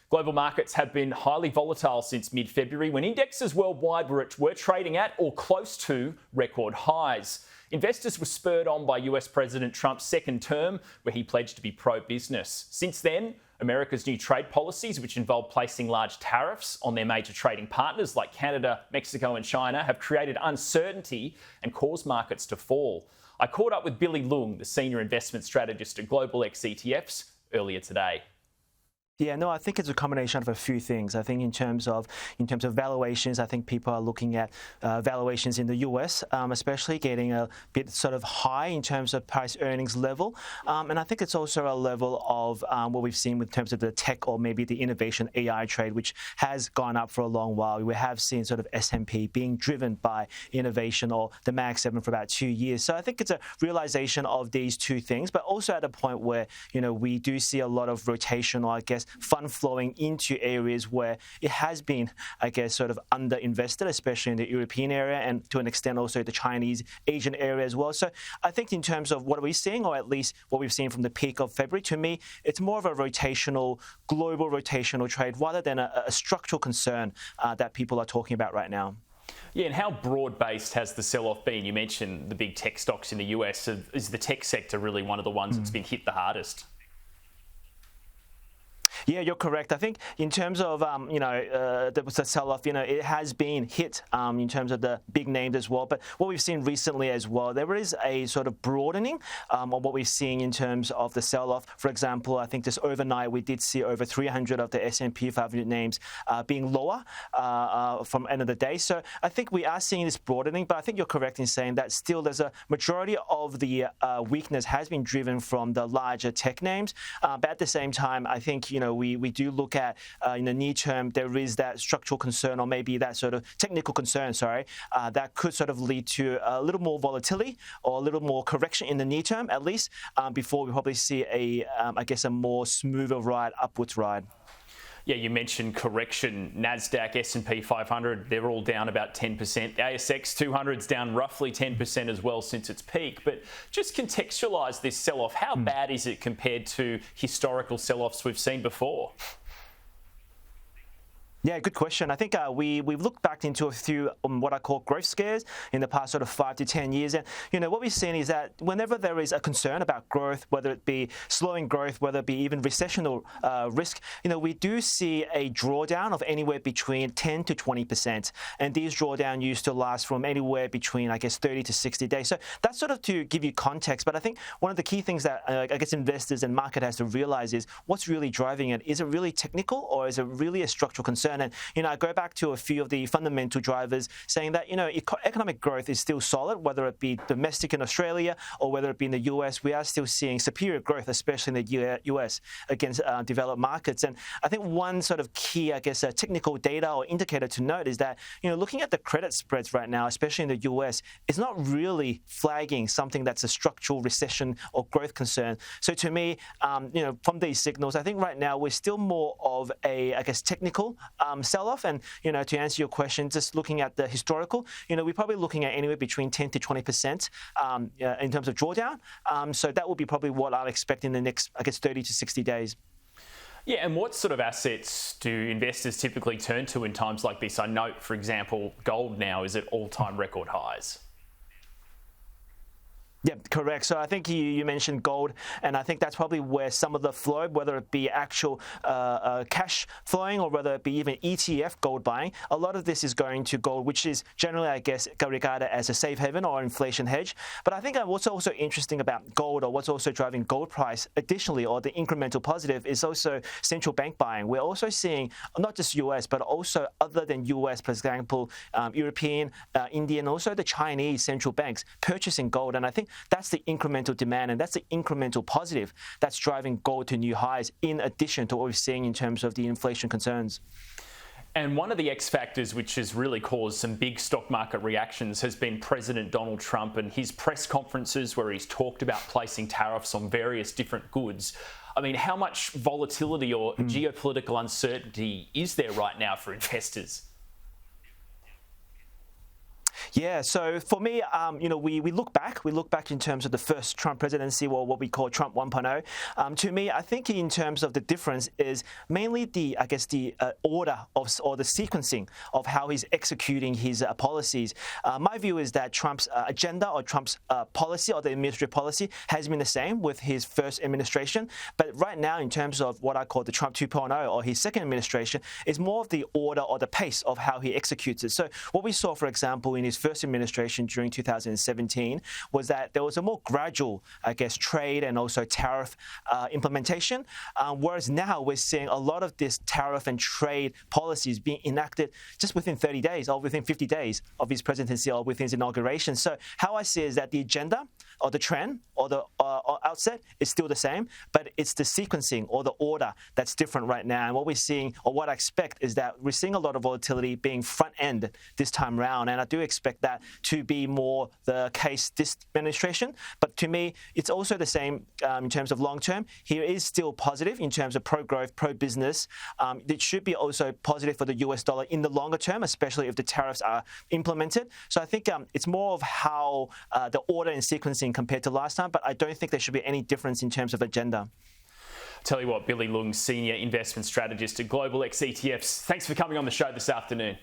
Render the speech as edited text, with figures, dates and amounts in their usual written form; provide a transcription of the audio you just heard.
Global markets have been highly volatile since mid-February when indexes worldwide were trading at or close to record highs. Investors were spurred on by US President Trump's second term, where he pledged to be pro-business. Since then, America's new trade policies, which involve placing large tariffs on their major trading partners like Canada, Mexico and China, have created uncertainty and caused markets to fall. I caught up with Leung, the senior investment strategist at Global X ETFs, earlier today. Yeah, no, I think it's a combination of a few things. I think in terms of valuations, I think people are looking at valuations in the US, especially getting a bit sort of high in terms of price earnings level. And I think it's also a level of what we've seen in terms of the tech or maybe the innovation AI trade, which has gone up for a long while. We have seen sort of S&P being driven by innovation or the Mag 7 for about 2 years. So I think it's a realization of these two things, but also at a point where, we do see a lot of rotation or I guess fund flowing into areas where it has been, I guess, sort of underinvested, especially in the European area and to an extent also the Chinese, Asian area as well. So I think in terms of what are we seeing, or at least what we've seen from the peak of February, to me, it's more of a global rotational trade rather than a structural concern that people are talking about right now. Yeah, and how broad-based has the sell-off been? You mentioned the big tech stocks in the US. Is the tech sector really one of the ones that's been hit the hardest? Yeah, you're correct. I think in terms of, the sell-off, it has been hit in terms of the big names as well. But what we've seen recently as well, there is a sort of broadening of what we're seeing in terms of the sell-off. For example, I think just overnight, we did see over 300 of the S&P 500 names being lower from end of the day. So I think we are seeing this broadening, but I think you're correct in saying that still there's a majority of the weakness has been driven from the larger tech names. But at the same time, I think, we do look at in the near term, there is that structural concern or maybe that sort of technical concern, that could sort of lead to a little more volatility or a little more correction in the near term, at least, before we probably see a more smoother ride, upwards ride. Yeah, you mentioned correction. NASDAQ, S&P 500, they're all down about 10%. The ASX 200's down roughly 10% as well since its peak. But just contextualise this sell-off. How bad is it compared to historical sell-offs we've seen before? Yeah, good question. I think we've looked back into a few what I call growth scares in the past sort of 5 to 10 years. And, what we've seen is that whenever there is a concern about growth, whether it be slowing growth, whether it be even recessional risk, we do see a drawdown of anywhere between 10 to 20%. And these drawdowns used to last from anywhere between, 30 to 60 days. So that's sort of to give you context. But I think one of the key things that investors and market has to realize is what's really driving it. Is it really technical or is it really a structural concern? And, I go back to a few of the fundamental drivers saying that, economic growth is still solid, whether it be domestic in Australia or whether it be in the US. We are still seeing superior growth, especially in the US against developed markets. And I think one sort of key, technical data or indicator to note is that, looking at the credit spreads right now, especially in the US, is not really flagging something that's a structural recession or growth concern. So to me, from these signals, I think right now we're still more of a, technical sell-off. And, to answer your question, just looking at the historical, we're probably looking at anywhere between 10 to 20% in terms of drawdown. So that will be probably what I'll expect in the next, 30 to 60 days. Yeah, and what sort of assets do investors typically turn to in times like this? I note, for example, gold now is at all-time record highs. Yeah, correct. So I think you mentioned gold, and I think that's probably where some of the flow, whether it be actual cash flowing or whether it be even ETF gold buying, a lot of this is going to gold, which is generally, regarded as a safe haven or inflation hedge. But I think what's also interesting about gold, or what's also driving gold price additionally, or the incremental positive, is also central bank buying. We're also seeing not just US, but also other than US, for example, European, Indian, also the Chinese central banks purchasing gold. And I think that's the incremental demand, and that's the incremental positive that's driving gold to new highs, in addition to what we're seeing in terms of the inflation concerns. And one of the X factors which has really caused some big stock market reactions has been President Donald Trump and his press conferences where he's talked about placing tariffs on various different goods. I mean, how much volatility or geopolitical uncertainty is there right now for investors? Yeah, so for me, we look back in terms of the first Trump presidency, or what we call Trump 1.0. To me, I think in terms of the difference is mainly the order of, or the sequencing of how he's executing his policies. My view is that Trump's agenda, or Trump's policy, or the administrative policy has been the same with his first administration. But right now, in terms of what I call the Trump 2.0, or his second administration, is more of the order or the pace of how he executes it. So what we saw, for example, in his first administration during 2017 was that there was a more gradual, trade and also tariff implementation, whereas now we're seeing a lot of this tariff and trade policies being enacted just within 30 days or within 50 days of his presidency or within his inauguration. So how I see it is that the agenda or the trend or the outset is still the same, but it's the sequencing or the order that's different right now. And what we're seeing, or what I expect, is that we're seeing a lot of volatility being front-end this time round, and I do expect that to be more the case this administration. But to me, it's also the same in terms of long-term. He is still positive in terms of pro-growth, pro-business. It should be also positive for the US dollar in the longer term, especially if the tariffs are implemented. So I think it's more of how the order and sequencing compared to last time, but I don't think there should be any difference in terms of agenda. Tell you what, Billy Leung, Senior Investment Strategist at Global X ETFs, thanks for coming on the show this afternoon.